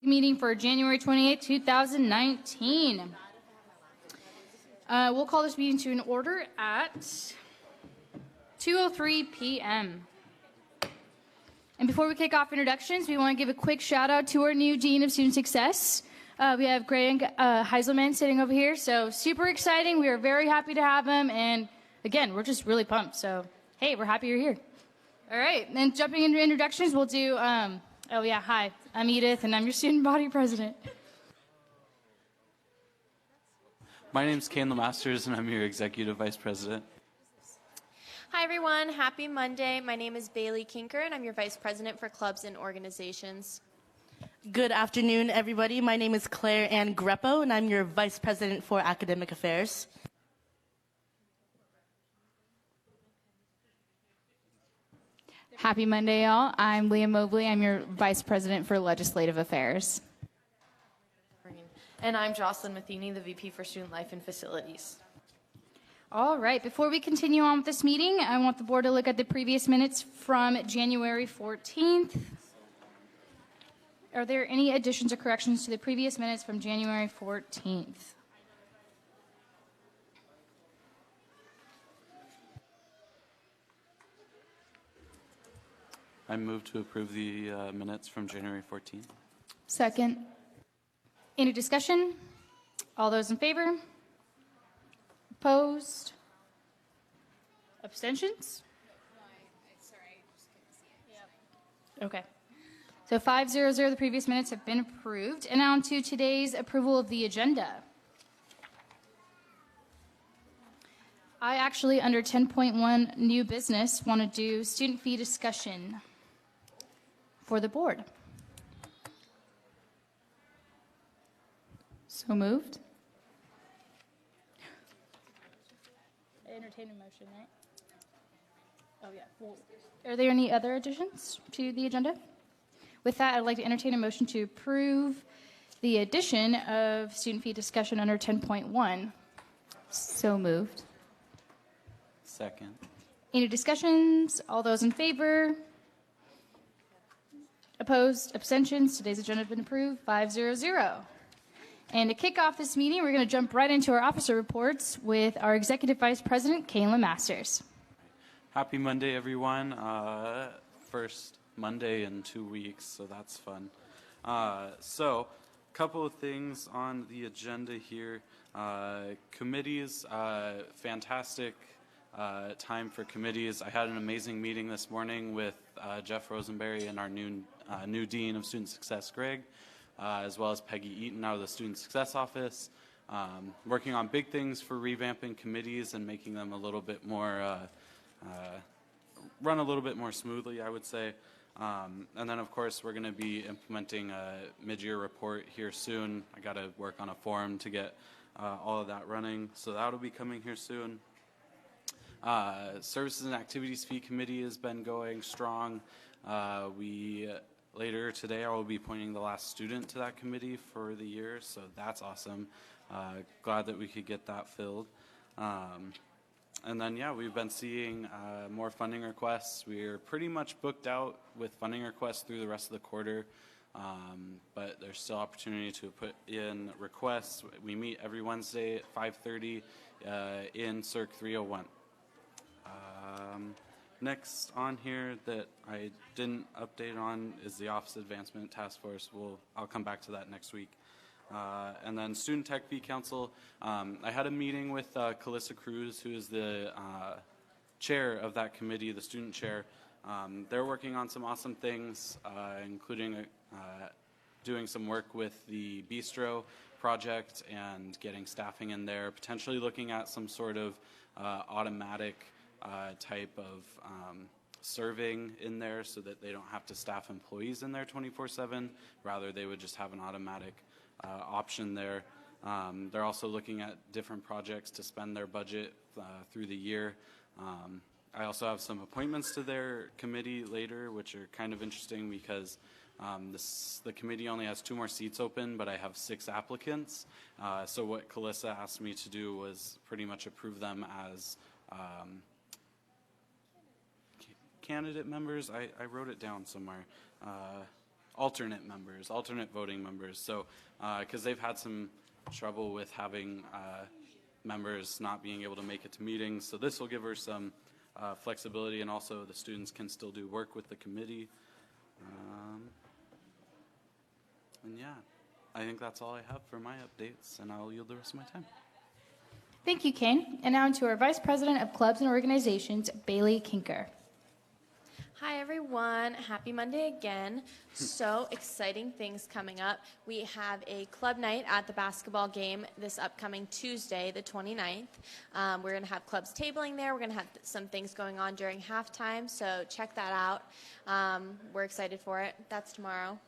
meeting for January 28, 2019. We'll call this meeting to an order at 2:03 p.m. And before we kick off introductions, we want to give a quick shout out to our new Dean of Student Success. We have Greg Heiselman sitting over here, so super exciting. We are very happy to have him, and again, we're just really pumped. So, hey, we're happy you're here. All right, and jumping into introductions, we'll do, oh yeah, hi, I'm Edith, and I'm your student body president. My name's Kane Masters, and I'm your executive vice president. Hi everyone, happy Monday. My name is Bailey Kinker, and I'm your vice president for clubs and organizations. Good afternoon, everybody. My name is Claire Ann Greppo, and I'm your Vice President for Academic Affairs. Happy Monday, y'all. I'm Leah Mobley. I'm your Vice President for Legislative Affairs. And I'm Jocelyn Matheny, the VP for Student Life and Facilities. All right, before we continue on with this meeting, I want the board to look at the previous minutes from January 14th. Are there any additions or corrections to the previous minutes from January 14th? I move to approve the minutes from January 14th. Second. Any discussion? All those in favor? Opposed? Abstentions? Okay. So 5-0-0, the previous minutes have been approved. And now on to today's approval of the agenda. I actually, under 10.1 new business, want to do student fee discussion for the board. So moved. I entertain a motion, right? Oh, yeah. Well, are there any other additions to the agenda? With that, I'd like to entertain a motion to approve the addition of student fee discussion under 10.1. So moved. Second. Any discussions? All those in favor? Opposed? Abstentions? Today's agenda has been approved, 5-0-0. And to kick off this meeting, we're going to jump right into our officer reports with our Executive Vice President, Kayla Masters. Happy Monday, everyone. First Monday in 2 weeks, so that's fun. So, a couple of things on the agenda here. Committees, fantastic time for committees. I had an amazing meeting this morning with Jeff Rosenberry and our new Dean of Student Success, Greg, as well as Peggy Eaton out of the Student Success Office, working on big things for revamping committees and making them a little bit more, run a little bit more smoothly, I would say. And then, of course, we're going to be implementing a mid-year report here soon. I got to work on a form to get all of that running, so that'll be coming here soon. Services and Activities Fee Committee has been going strong. Later today, I will be appointing the last student to that committee for the year, so that's awesome. Glad that we could get that filled. And then, yeah, we've been seeing more funding requests. We're pretty much booked out with funding requests through the rest of the quarter, but there's still opportunity to put in requests. We meet every Wednesday at 5:30 in Circ 301. Next on here that I didn't update on is the Office Advancement Task Force. I'll come back to that next week. And then Student Tech Fee Council. I had a meeting with Calissa Cruz, who is the chair of that committee, the student chair. They're working on some awesome things, including doing some work with the Bistro project and getting staffing in there, potentially looking at some sort of automatic type of serving in there so that they don't have to staff employees in there 24/7. Rather, they would just have an automatic option there. They're also looking at different projects to spend their budget through the year. I also have some appointments to their committee later, which are kind of interesting because the committee only has 2 more seats open, but I have 6 applicants. So what Calissa asked me to do was pretty much approve them as candidate members. I wrote it down somewhere. alternate members, alternate voting members. So, because they've had some trouble with having members not being able to make it to meetings. So this will give her some flexibility, and also the students can still do work with the committee. And yeah, I think that's all I have for my updates, and I'll yield the rest of my time. Thank you, Kane. And now to our Vice President of Clubs and Organizations, Bailey Kinker. Hi, everyone. Happy Monday again. So exciting things coming up. We have a club night at the basketball game this upcoming Tuesday, the 29th. We're going to have clubs tabling there. We're going to have some things going on during halftime, so check that out. We're excited for it. That's tomorrow.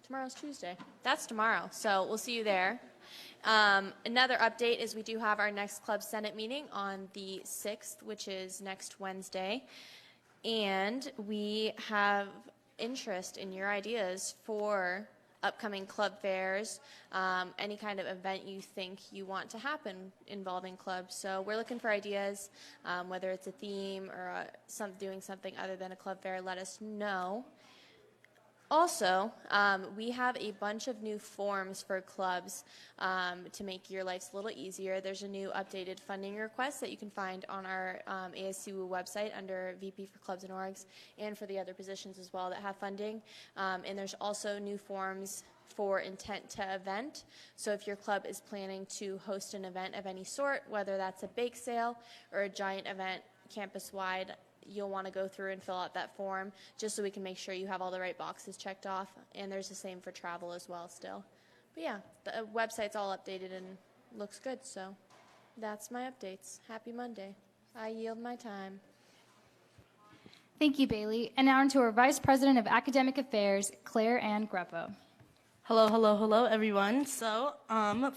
Tomorrow's Tuesday. That's tomorrow, so we'll see you there. Another update is we do have our next Club Senate meeting on the 6th, which is next Wednesday. And we have interest in your ideas for upcoming club fairs, any kind of event you think you want to happen involving clubs. So we're looking for ideas, whether it's a theme or doing something other than a club fair, let us know. Also, we have a bunch of new forms for clubs to make your lives a little easier. There's a new updated funding request that you can find on our ASCWU website under VP for Clubs and Orgs, and for the other positions as well that have funding. And there's also new forms for intent to event. So if your club is planning to host an event of any sort, whether that's a bake sale or a giant event campus-wide, you'll want to go through and fill out that form just so we can make sure you have all the right boxes checked off. And there's the same for travel as well still. But yeah, the website's all updated and looks good, so that's my updates. Happy Monday. I yield my time. Thank you, Bailey. And now to our Vice President of Academic Affairs, Claire Ann Greppo. Hello, everyone. So,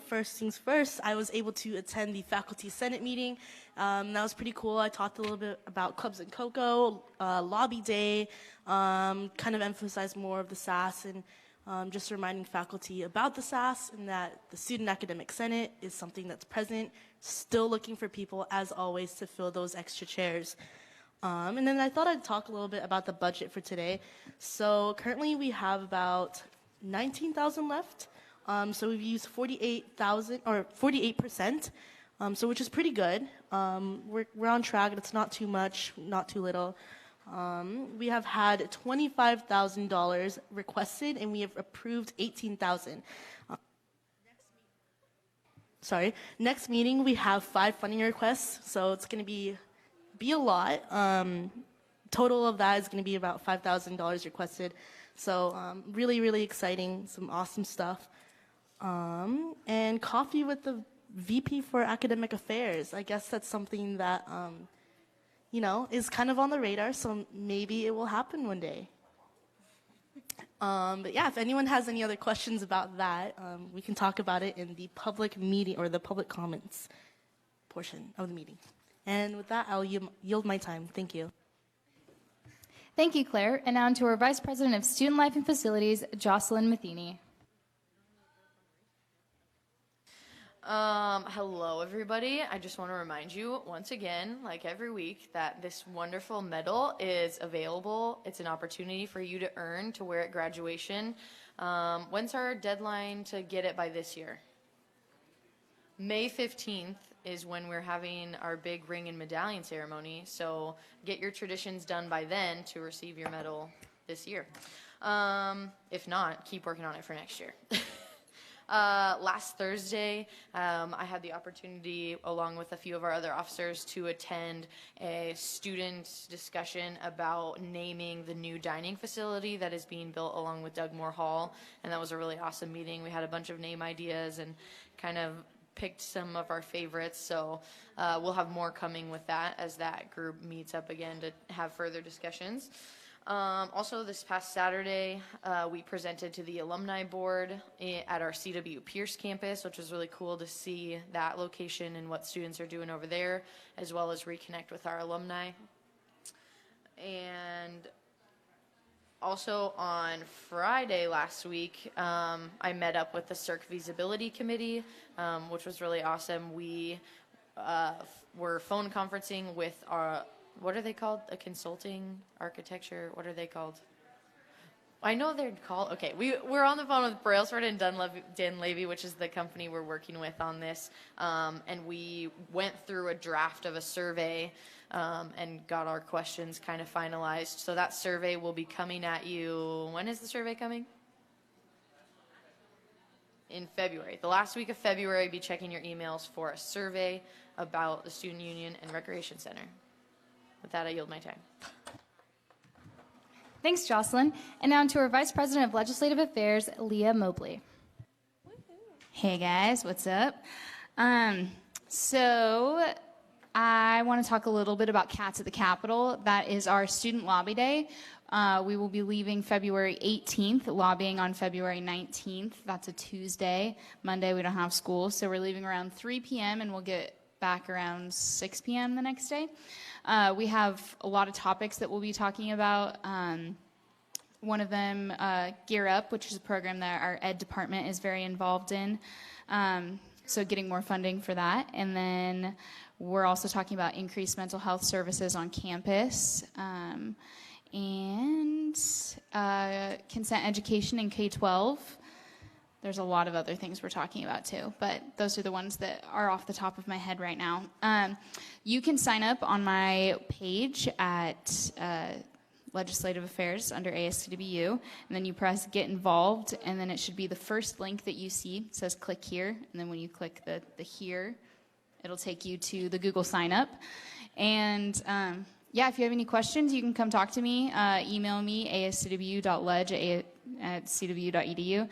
first things first, I was able to attend the Faculty Senate meeting. That was pretty cool. I talked a little bit about Clubs and Cocoa, Lobby Day, kind of emphasized more of the SAS, and just reminding faculty about the SAS and that the Student Academic Senate is something that's present, still looking for people, as always, to fill those extra chairs. And then I thought I'd talk a little bit about the budget for today. So currently we have about 19,000 left. So we've used 48,000 or 48%. So which is pretty good. We're on track. It's not too much, not too little. We have had $25,000 requested, and we have approved 18,000. Next meeting we have 5 funding requests, so it's going to be a lot. Total of that is going to be about $5,000 requested. So really, really exciting, some awesome stuff. And coffee with the VP for Academic Affairs. I guess that's something that, is kind of on the radar, so maybe it will happen one day. But yeah, if anyone has any other questions about that, we can talk about it in the public meeting or the public comments portion of the meeting. And with that, I'll yield my time. Thank you. Thank you, Claire. And now to our Vice President of Student Life and Facilities, Jocelyn Matheny. Hello, everybody. I just want to remind you once again, like every week, that this wonderful medal is available. It's an opportunity for you to earn to wear at graduation. When's our deadline to get it by this year? May 15th is when we're having our big ring and medallion ceremony. So get your traditions done by then to receive your medal this year. If not, keep working on it for next year. Last Thursday, I had the opportunity, along with a few of our other officers, to attend a student discussion about naming the new dining facility that is being built along with Doug Moore Hall, and that was a really awesome meeting. We had a bunch of name ideas and kind of picked some of our favorites, so we'll have more coming with that as that group meets up again to have further discussions. Also, this past Saturday, we presented to the alumni board at our CW Pierce campus, which was really cool to see that location and what students are doing over there, as well as reconnect with our alumni. And also on Friday last week, I met up with the CERC Feasibility Committee, which was really awesome. We were phone conferencing with our, what are they called? A consulting architecture, what are they called? I know they're called. Okay, we're on the phone with Brailsford and Dunleavy, which is the company we're working with on this, and we went through a draft of a survey and got our questions kind of finalized. So that survey will be coming at you. When is the survey coming? In February. The last week of February, be checking your emails for a survey about the Student Union and Recreation Center. With that, I yield my time. Thanks, Jocelyn. And now to our Vice President of Legislative Affairs, Leah Mobley. Hey guys, what's up? So I want to talk a little bit about Cats at the Capitol. That is our Student Lobby Day. We will be leaving February 18th, lobbying on February 19th. That's a Tuesday. Monday we don't have school, so we're leaving around 3 p.m. and we'll get back around 6 p.m. the next day. We have a lot of topics that we'll be talking about. One of them, Gear Up, which is a program that our ed department is very involved in. So getting more funding for that. And then we're also talking about increased mental health services on campus. And consent education in K-12. There's a lot of other things we're talking about too, but those are the ones that are off the top of my head right now. You can sign up on my page at Legislative Affairs under ASCWU, and then you press Get Involved, and then it should be the first link that you see. It says click here, and then when you click the here, it'll take you to the Google sign up. And yeah, if you have any questions, you can come talk to me. Email me, ascwu.ledge@cwu.edu.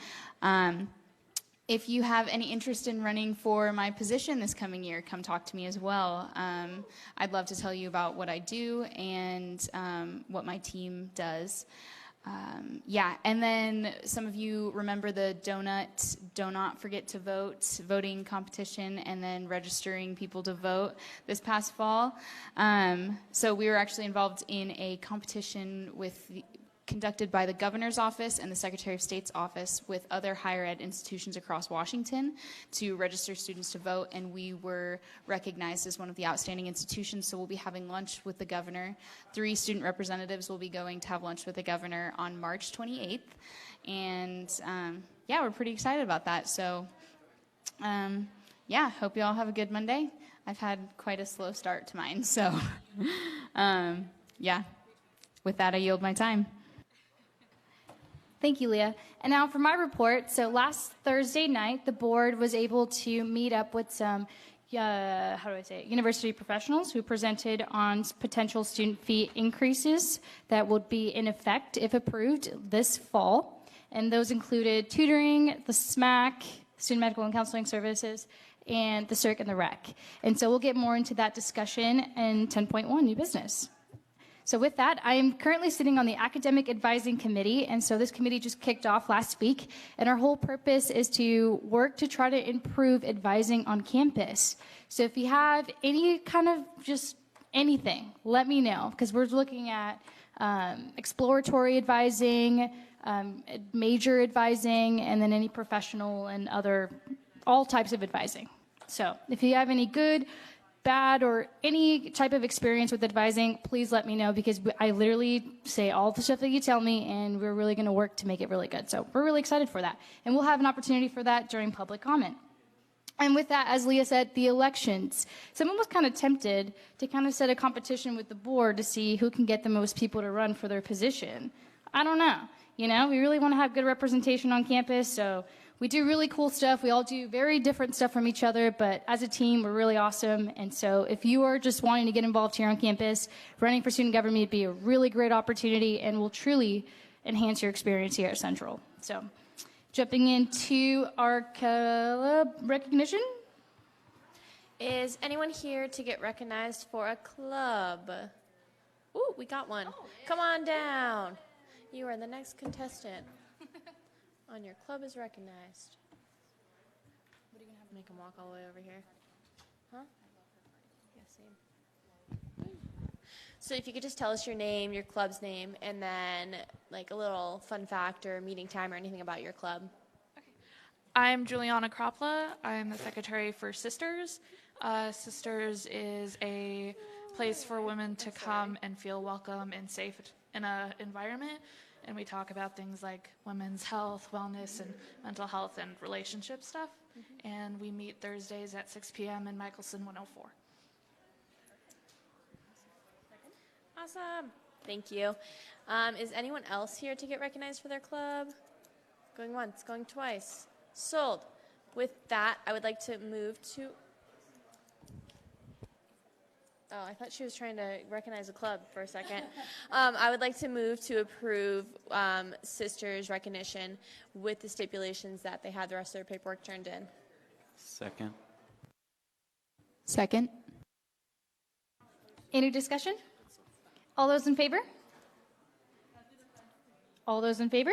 If you have any interest in running for my position this coming year, come talk to me as well. I'd love to tell you about what I do and what my team does. Yeah, and then some of you remember the Do Not Forget to Vote voting competition and then registering people to vote this past fall. So we were actually involved in a competition conducted by the Governor's Office and the Secretary of State's office with other higher ed institutions across Washington to register students to vote, and we were recognized as one of the outstanding institutions, so we'll be having lunch with the governor. 3 student representatives will be going to have lunch with the governor on March 28th, and yeah, we're pretty excited about that. So yeah, hope you all have a good Monday. I've had quite a slow start to mine, so yeah, with that I yield my time. Thank you, Leah. And now for my report. So last Thursday night, the board was able to meet up with some, university professionals who presented on potential student fee increases that would be in effect, if approved, this fall. And those included tutoring, the SMAC, Student Medical and Counseling Services, and the CIRC and the REC. And so we'll get more into that discussion in 10.1, new business. So with that, I am currently sitting on the Academic Advising Committee, and so this committee just kicked off last week, and our whole purpose is to work to try to improve advising on campus. So if you have any kind of just anything, let me know, because we're looking at exploratory advising, major advising, and then any professional and all types of advising. So if you have any good, bad, or any type of experience with advising, please let me know, because I literally say all the stuff that you tell me, and we're really going to work to make it really good. So we're really excited for that. And we'll have an opportunity for that during public comment. And with that, as Leah said, the elections. Someone was kind of tempted to kind of set a competition with the board to see who can get the most people to run for their position. I don't know. We really want to have good representation on campus, so we do really cool stuff. We all do very different stuff from each other, but as a team, we're really awesome. And so if you are just wanting to get involved here on campus, running for student government would be a really great opportunity and will truly enhance your experience here at Central. So jumping into our club recognition. Is anyone here to get recognized for a club? Ooh, we got one. Come on down. You are the next contestant. On your club is recognized. What are you going to have? Make them walk all the way over here? Huh? Yeah, same. So if you could just tell us your name, your club's name, and then like a little fun fact or meeting time or anything about your club. Okay. I'm Juliana Kropla. I'm the secretary for Sisters. Sisters is a place for women to come and feel welcome and safe in an environment. and we talk about things like women's health, wellness, and mental health and relationship stuff. And we meet Thursdays at 6 p.m. in Michelson 104. Awesome. Thank you. Is anyone else here to get recognized for their club? Going once, going twice. Sold. With that, I would like to move to... Oh, I thought she was trying to recognize a club for a second. I would like to move to approve Sisters recognition with the stipulations that they had the rest of their paperwork turned in. Second. Second. Any discussion? All those in favor? All those in favor?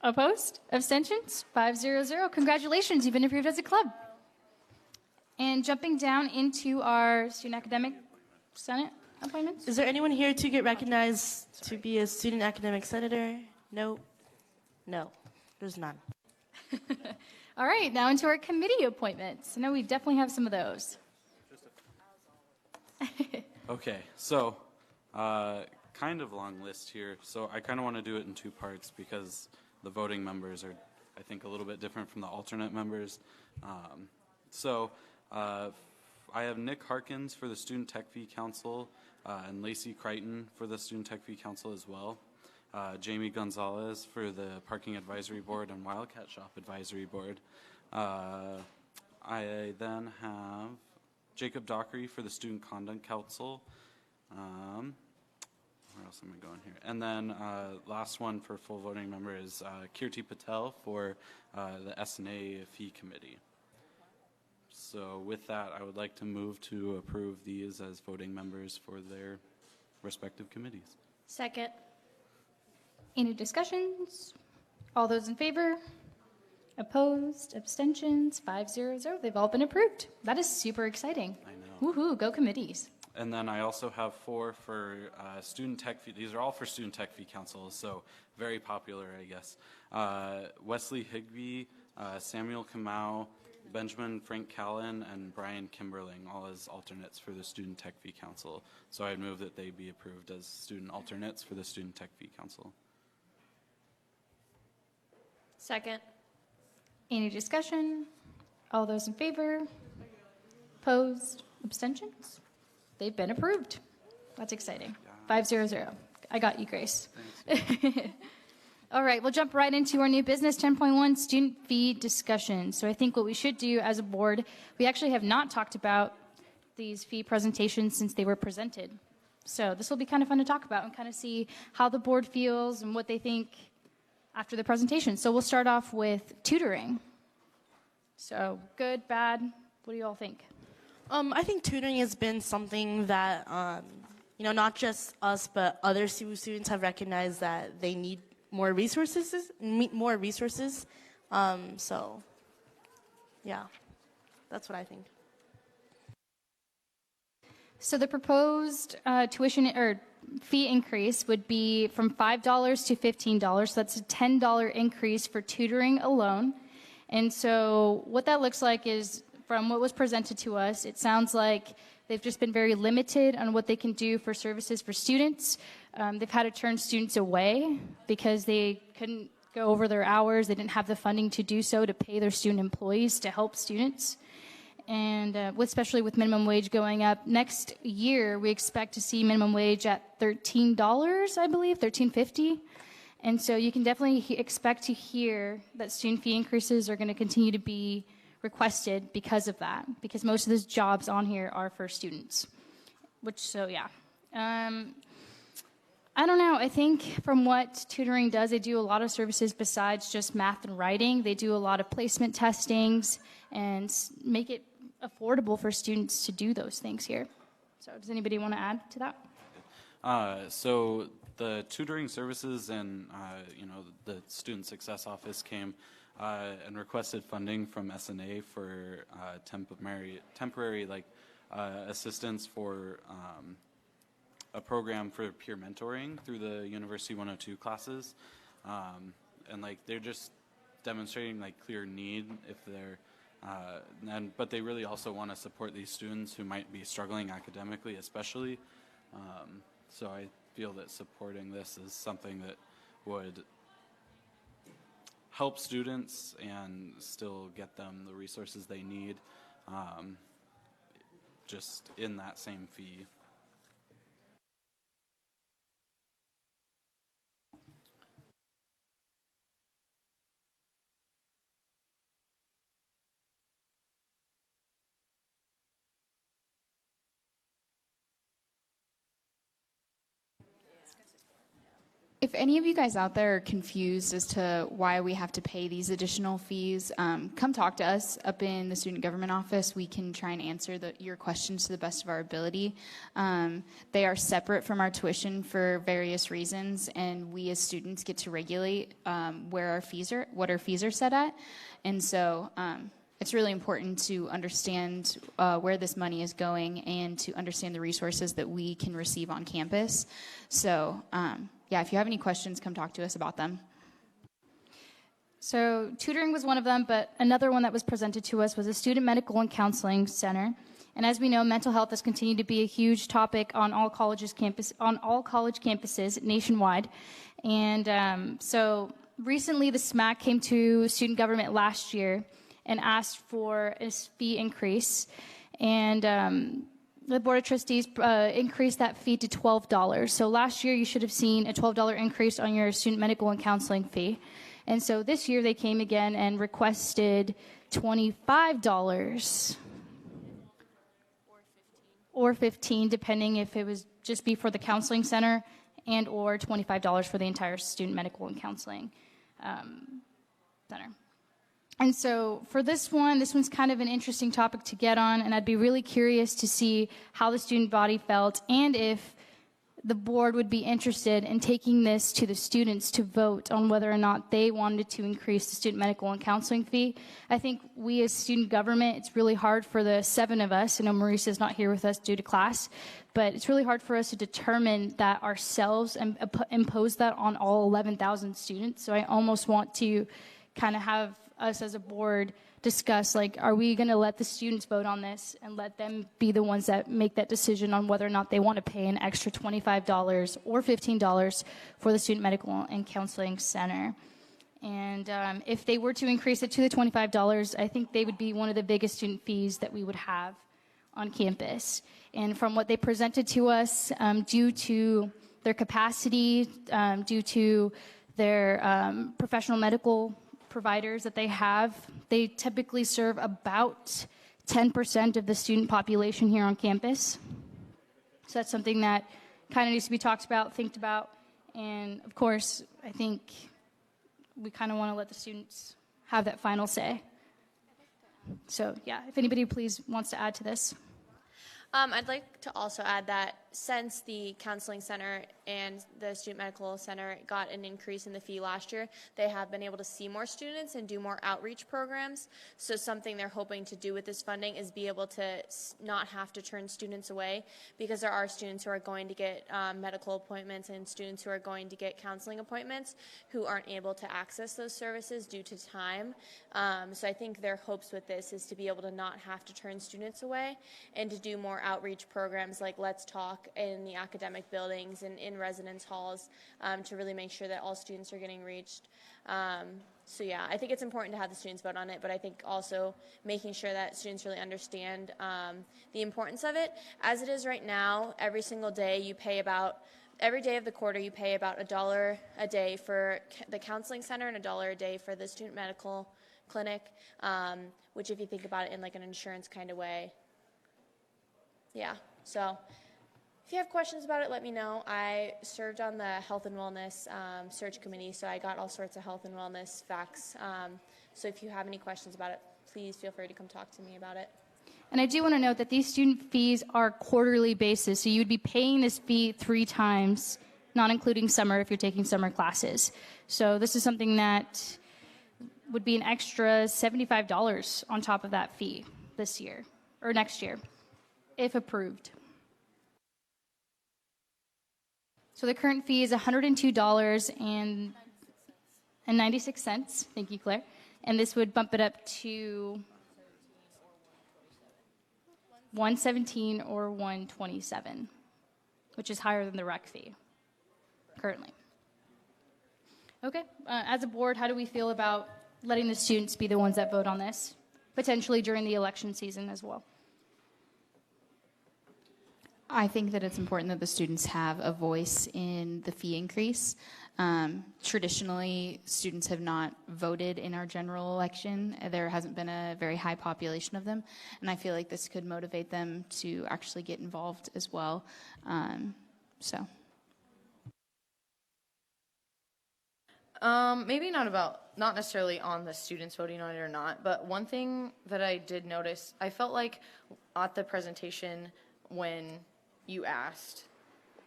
Opposed? Abstentions? 500. Congratulations, you've been approved as a club. And jumping down into our Student Academic Senate appointments. Is there anyone here to get recognized to be a student academic senator? No. No. There's none. All right, now into our committee appointments. I know we definitely have some of those. Okay, so kind of long list here. So I kind of want to do it in two parts because the voting members are, I think, a little bit different from the alternate members. I have Nick Harkins for the Student Tech Fee Council and Lacey Crichton for the Student Tech Fee Council as well. Jamie Gonzalez for the Parking Advisory Board and Wildcat Shop Advisory Board. I then have Jacob Dockery for the Student Conduct Council. Where else am I going here? And then last one for full voting member is Kirti Patel for the SNA Fee Committee. So with that, I would like to move to approve these as voting members for their respective committees. Second. Any discussions? All those in favor? Opposed? Abstentions? 500. They've all been approved. That is super exciting. I know. Woohoo, go committees. And then I also have 4 for Student Tech Fee. These are all for Student Tech Fee Council, so very popular, I guess. Wesley Higbee, Samuel Kamau, Benjamin Frank Callan, and Brian Kimberling, all as alternates for the Student Tech Fee Council. So I'd move that they be approved as student alternates for the Student Tech Fee Council. Second. Any discussion? All those in favor? Opposed? Abstentions? They've been approved. That's exciting. 500. I got you, Grace. All right, we'll jump right into our new business 10.1 student fee discussion. So I think what we should do as a board, we actually have not talked about these fee presentations since they were presented. So this will be kind of fun to talk about and kind of see how the board feels and what they think after the presentation. So we'll start off with tutoring. So good, bad, what do you all think? I think tutoring has been something that, not just us, but other ASCWU students have recognized that they need more resources. So, yeah, that's what I think. So the proposed tuition or fee increase would be from $5 to $15. So that's a $10 increase for tutoring alone. And so what that looks like is, from what was presented to us, it sounds like they've just been very limited on what they can do for services for students. They've had to turn students away because they couldn't go over their hours. They didn't have the funding to do so, to pay their student employees to help students. And especially with minimum wage going up next year, we expect to see minimum wage at $13, I believe, $13.50. And so you can definitely expect to hear that student fee increases are going to continue to be requested because of that, because most of those jobs on here are for students. I don't know. I think from what tutoring does, they do a lot of services besides just math and writing. They do a lot of placement testings and make it affordable for students to do those things here. So does anybody want to add to that? So the tutoring services and the Student Success Office came and requested funding from SNA for temporary assistance for a program for peer mentoring through the University 102 classes, and they're just demonstrating clear need if they're but they really also want to support these students who might be struggling academically, especially. So I feel that supporting this is something that would help students and still get them the resources they need, just in that same fee. If any of you guys out there are confused as to why we have to pay these additional fees, come talk to us up in the student government office. We can try and answer your questions to the best of our ability. They are separate from our tuition for various reasons, and we as students get to regulate what our fees are set at. And so it's really important to understand where this money is going and to understand the resources that we can receive on campus. So yeah, if you have any questions, come talk to us about them. So tutoring was one of them, but another one that was presented to us was a student medical and counseling center. And as we know, mental health has continued to be a huge topic on all college campuses nationwide. And so recently the SMAC came to student government last year and asked for a fee increase. And the Board of Trustees increased that fee to $12. So last year you should have seen a $12 increase on your student medical and counseling fee. And so this year they came again and requested $25 or $15, depending if it was just be for the counseling center and or $25 for the entire student medical and counseling center. And so for this one's kind of an interesting topic to get on, and I'd be really curious to see how the student body felt and if the board would be interested in taking this to the students to vote on whether or not they wanted to increase the student medical and counseling fee. I think we as student government, it's really hard for the 7 of us. I know Marissa's not here with us due to class, but it's really hard for us to determine that ourselves and impose that on all 11,000 students. So I almost want to kind of have us as a board discuss, like, are we going to let the students vote on this and let them be the ones that make that decision on whether or not they want to pay an extra $25 or $15 for the student medical and counseling center. And if they were to increase it to the $25, I think they would be one of the biggest student fees that we would have on campus. And from what they presented to us, due to their capacity, due to their professional medical providers that they have, they typically serve about 10% of the student population here on campus. So that's something that kind of needs to be talked about, think about, and of course, I think we kind of want to let the students have that final say. So yeah, if anybody please wants to add to this. I'd like to also add that since the counseling center and the student medical center got an increase in the fee last year, they have been able to see more students and do more outreach programs. So something they're hoping to do with this funding is be able to not have to turn students away, because there are students who are going to get medical appointments and students who are going to get counseling appointments who aren't able to access those services due to time. So I think their hopes with this is to be able to not have to turn students away and to do more outreach programs like Let's Talk in the academic buildings and in residence halls to really make sure that all students are getting reached. So yeah, I think it's important to have the students vote on it, but I think also making sure that students really understand the importance of it. As it is right now, every single day you pay about, every day of the quarter you pay about $1 a day for the counseling center and $1 a day for the student medical clinic, which if you think about it in like an insurance kind of way. Yeah, so if you have questions about it, let me know. I served on the Health and Wellness Search Committee, so I got all sorts of health and wellness facts. So if you have any questions about it, please feel free to come talk to me about it. And I do want to note that these student fees are quarterly basis, so you would be paying this fee 3 times, not including summer if you're taking summer classes. So this is something that would be an extra $75 on top of that fee this year, or next year, if approved. So the current fee is $102.96. Thank you, Claire. And this would bump it up to $117 or $127, which is higher than the rec fee. currently. Okay, as a board, how do we feel about letting the students be the ones that vote on this, potentially during the election season as well? I think that it's important that the students have a voice in the fee increase. Traditionally, students have not voted in our general election. There hasn't been a very high population of them, and I feel like this could motivate them to actually get involved as well. So. Maybe not necessarily on the students voting on it or not, but one thing that I did notice, I felt like at the presentation when you asked,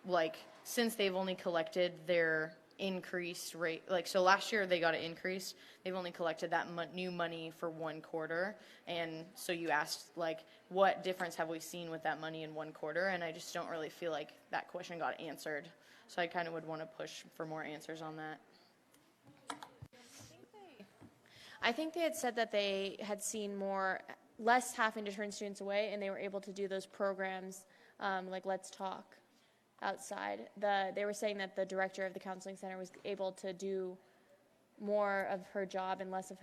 like, since they've only collected their increased rate, like, so last year they got an increase, they've only collected that new money for 1 quarter, and so you asked, like, what difference have we seen with that money in 1 quarter, and I just don't really feel like that question got answered, so I kind of would want to push for more answers on that. I think they had said that they had seen less having to turn students away, and they were able to do those programs like Let's Talk outside. They were saying that the director of the counseling center was able to do more of her job and less of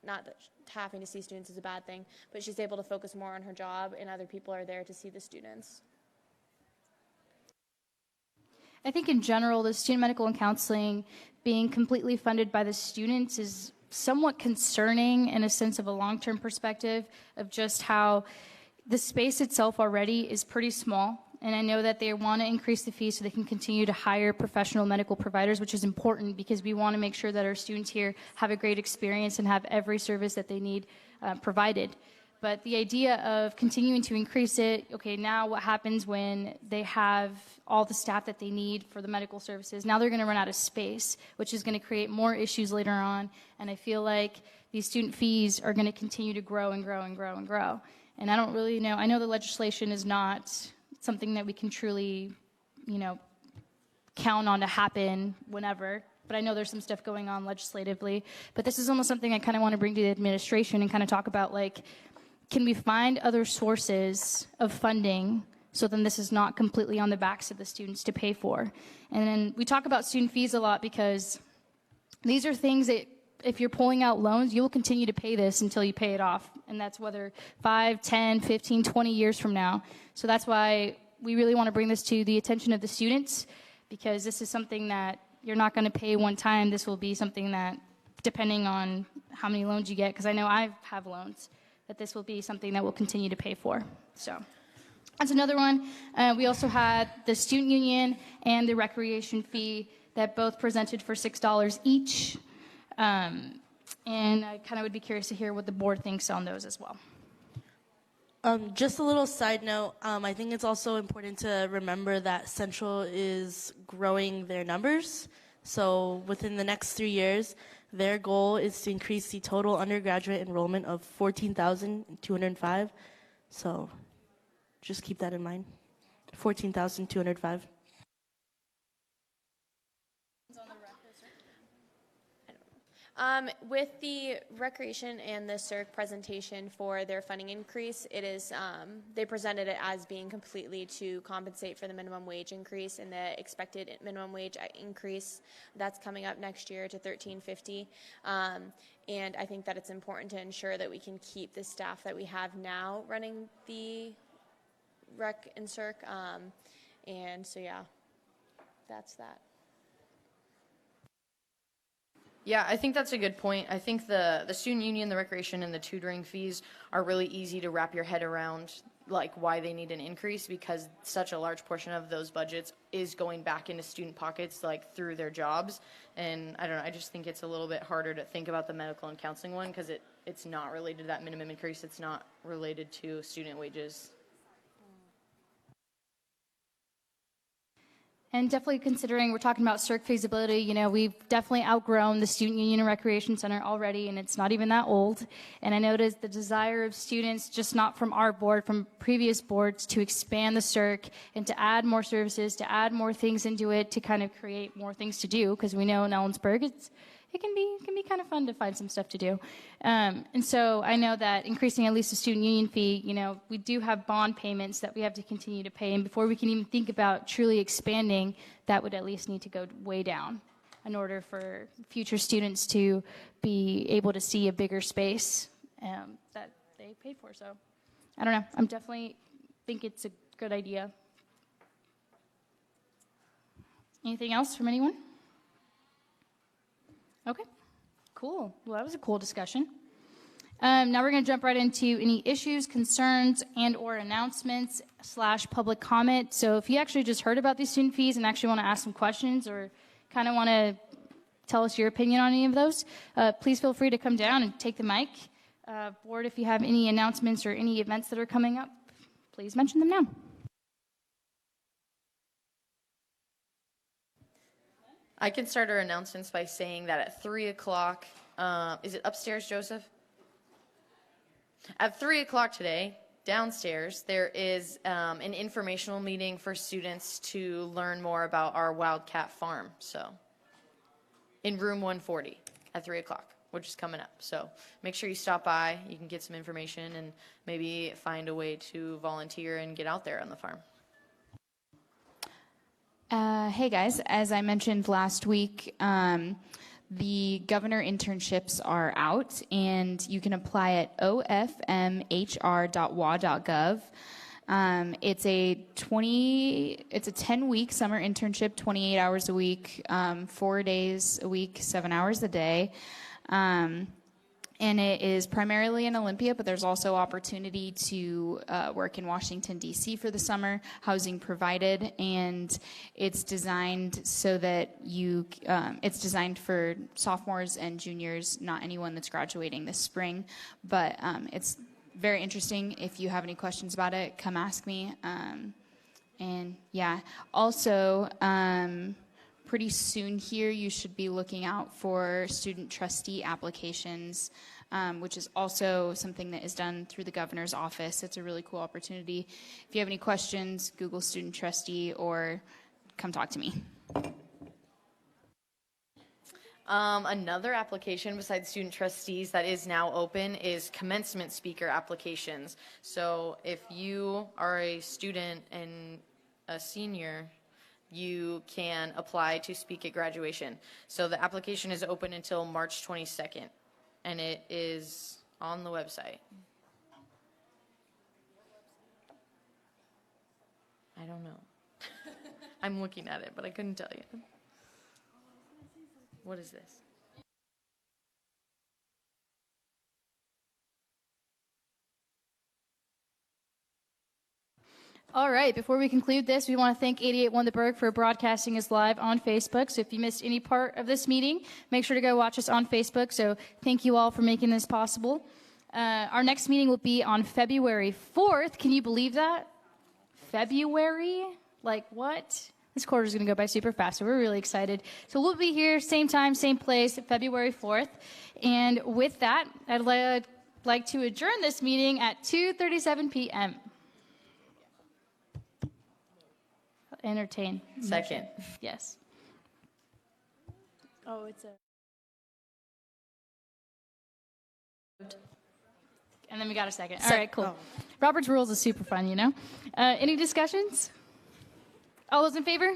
not that having to see students is a bad thing, but she's able to focus more on her job, and other people are there to see the students. I think in general, the student medical and counseling being completely funded by the students is somewhat concerning in a sense of a long-term perspective of just how the space itself already is pretty small. And I know that they want to increase the fees so they can continue to hire professional medical providers, which is important because we want to make sure that our students here have a great experience and have every service that they need provided. But the idea of continuing to increase it, okay, now what happens when they have all the staff that they need for the medical services? Now they're going to run out of space, which is going to create more issues later on. And I feel like these student fees are going to continue to grow and grow and grow and grow. And I don't really know. I know the legislation is not something that we can truly, count on to happen whenever. But I know there's some stuff going on legislatively. But this is almost something I kind of want to bring to the administration and kind of talk about, like, can we find other sources of funding so then this is not completely on the backs of the students to pay for? And then we talk about student fees a lot because these are things that if you're pulling out loans, you'll continue to pay this until you pay it off. And that's whether 5, 10, 15, 20 years from now. So that's why we really want to bring this to the attention of the students, because this is something that you're not going to pay one time. This will be something that, depending on how many loans you get, because I know I have loans, that this will be something that we'll continue to pay for. So that's another one. We also had the student union and the recreation fee that both presented for $6 each. And I kind of would be curious to hear what the board thinks on those as well. Just a little side note, I think it's also important to remember that Central is growing their numbers. So within the next 3 years, their goal is to increase the total undergraduate enrollment of 14,205. So just keep that in mind. 14,205. With the recreation and the CERC presentation for their funding increase, it is they presented it as being completely to compensate for the minimum wage increase and the expected minimum wage increase that's coming up next year to $13.50. And I think that it's important to ensure that we can keep the staff that we have now running the rec and CERC. And so, yeah, that's that. Yeah, I think that's a good point. I think the student union, the recreation, and the tutoring fees are really easy to wrap your head around, like why they need an increase, because such a large portion of those budgets is going back into student pockets, like through their jobs. And I don't know, I just think it's a little bit harder to think about the medical and counseling one because it's not related to that minimum increase. It's not related to student wages. And definitely considering we're talking about CERC feasibility, we've definitely outgrown the Student Union and Recreation Center already, and it's not even that old. And I noticed the desire of students, just not from our board, from previous boards, to expand the CERC and to add more services, to add more things into it, to kind of create more things to do, because we know in Ellensburg it can be kind of fun to find some stuff to do. And so I know that increasing at least the student union fee, we do have bond payments that we have to continue to pay. And before we can even think about truly expanding, that would at least need to go way down in order for future students to be able to see a bigger space that they paid for. So I don't know. I'm definitely think it's a good idea. Anything else from anyone? Okay, cool. Well, that was a cool discussion. Now we're going to jump right into any issues, concerns, and or announcements / public comment. So if you actually just heard about these student fees and actually want to ask some questions or kind of want to tell us your opinion on any of those, please feel free to come down and take the mic. Board, if you have any announcements or any events that are coming up, please mention them now. I can start our announcements by saying that at 3 o'clock, is it upstairs, Joseph? At 3 o'clock today, downstairs, there is an informational meeting for students to learn more about our Wildcat Farm. So, in room 140 at 3 o'clock, which is coming up. So, make sure you stop by. You can get some information and maybe find a way to volunteer and get out there on the farm. Hey guys, as I mentioned last week, the governor internships are out and you can apply at ofmhr.wa.gov. It's a 10-week summer internship, 28 hours a week, 4 days a week, 7 hours a day. And it is primarily in Olympia, but there's also opportunity to work in Washington, D.C. for the summer, housing provided, and it's designed so that it's designed for sophomores and juniors, not anyone that's graduating this spring, but it's very interesting. If you have any questions about it, come ask me. And yeah, also, pretty soon here, you should be looking out for student trustee applications, which is also something that is done through the governor's office. It's a really cool opportunity. If you have any questions, Google student trustee or come talk to me. Another application besides student trustees that is now open is commencement speaker applications. So if you are a student and a senior, you can apply to speak at graduation. So the application is open until March 22nd, and it is on the website. I don't know. I'm looking at it, but I couldn't tell you. What is this? All right, before we conclude this, we want to thank 88.1 The Berg for broadcasting us live on Facebook. So if you missed any part of this meeting, make sure to go watch us on Facebook. So thank you all for making this possible. Our next meeting will be on February 4th. Can you believe that? February? Like what? This quarter is going to go by super fast, so we're really excited. So we'll be here, same time, same place, February 4th. And with that, I'd like to adjourn this meeting at 2:37 p.m. Entertain. Second. Yes. Oh, it's a... And then we got a second. All right, cool. Robert's Rules is super fun, Any discussions? All those in favor?